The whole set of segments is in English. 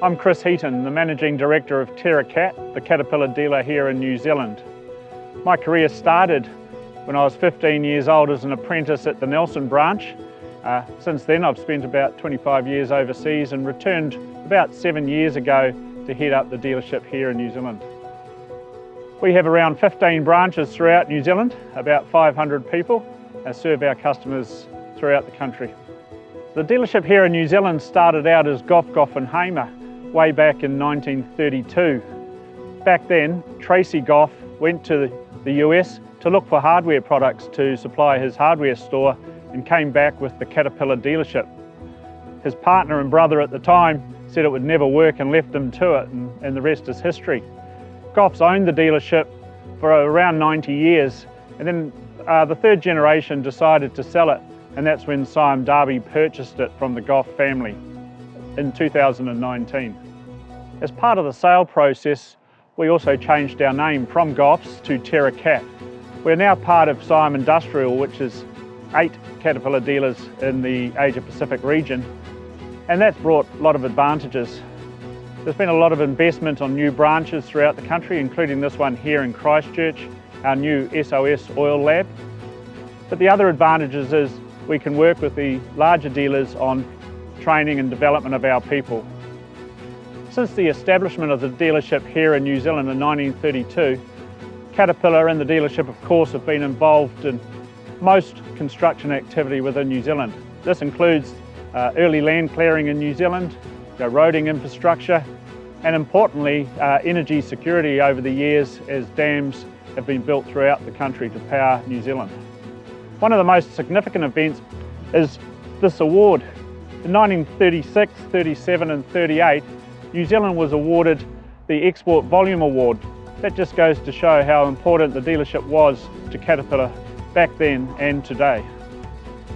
I'm Chris Heaton, the Managing Director of Terra Cat, the Caterpillar dealer here in New Zealand. My career started when I was 15 years old as an apprentice at the Nelson branch. Since then I've spent about 25 years overseas and returned about 7 years ago to head up the dealership here in New Zealand. We have around 15 branches throughout New Zealand, about 500 people, and serve our customers throughout the country. The dealership here in New Zealand started out as Gough Hamer way back in 1932. Back then, Tracey Gough went to the US to look for hardware products to supply his hardware store and came back with the Caterpillar dealership. His partner and brother at the time said it would never work and left him to it, and the rest is history. Gough's owned the dealership for around 90 years, and then the third generation decided to sell it, and that's when Sime Darby purchased it from the Gough family in 2019. As part of the sale process, we also changed our name from Gough's to Terra Cat. We're now part of Sime Industrial, which is 8 Caterpillar dealers in the Asia Pacific region, and that's brought a lot of advantages. There's been a lot of investment on new branches throughout the country, including this one here in Christchurch, our new SOS oil lab. But the other advantages is we can work with the larger dealers on training and development of our people. Since the establishment of the dealership here in New Zealand in 1932, Caterpillar and the dealership of course have been involved in most construction activity within New Zealand. This includes early land clearing in New Zealand, roading infrastructure, and importantly energy security over the years as dams have been built throughout the country to power New Zealand. One of the most significant events is this award. In 1936, 37 and 38, New Zealand was awarded the Export Volume Award. That just goes to show how important the dealership was to Caterpillar back then and today.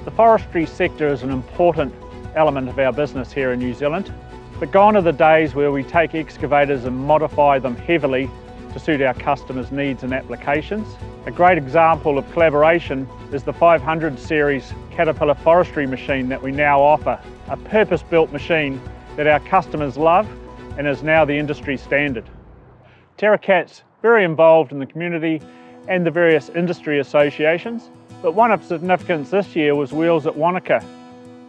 The forestry sector is an important element of our business here in New Zealand, but gone are the days where we take excavators and modify them heavily to suit our customers' needs and applications. A great example of collaboration is the 500 series Caterpillar forestry machine that we now offer, a purpose-built machine that our customers love and is now the industry standard. Terra Cat's very involved in the community and the various industry associations, but one of significance this year was Wheels at Wanaka,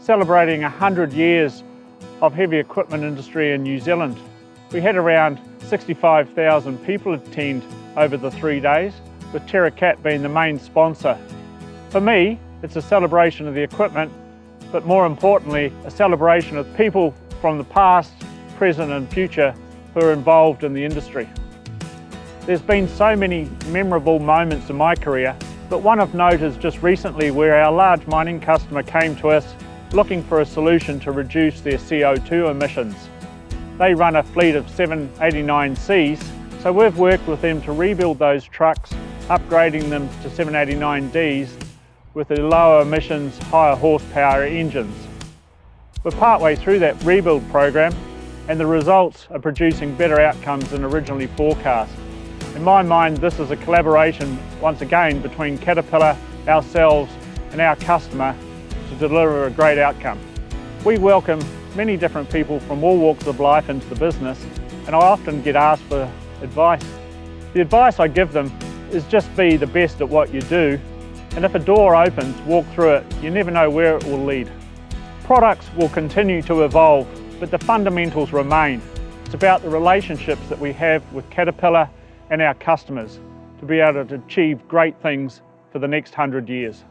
celebrating 100 years of heavy equipment industry in New Zealand. We had around 65,000 people attend over the 3 days, with Terra Cat being the main sponsor. For me, it's a celebration of the equipment, but more importantly, a celebration of people from the past, present and future who are involved in the industry. There's been so many memorable moments in my career, but one of note is just recently where our large mining customer came to us looking for a solution to reduce their CO2 emissions. They run a fleet of 789Cs, so we've worked with them to rebuild those trucks, upgrading them to 789Ds with the lower emissions, higher horsepower engines. We're partway through that rebuild program and the results are producing better outcomes than originally forecast. In my mind, this is a collaboration once again between Caterpillar, ourselves and our customer to deliver a great outcome. We welcome many different people from all walks of life into the business, and I often get asked for advice. The advice I give them is just be the best at what you do, and if a door opens, walk through it. You never know where it will lead. Products will continue to evolve, but the fundamentals remain. It's about the relationships that we have with Caterpillar and our customers to be able to achieve great things for the next 100 years.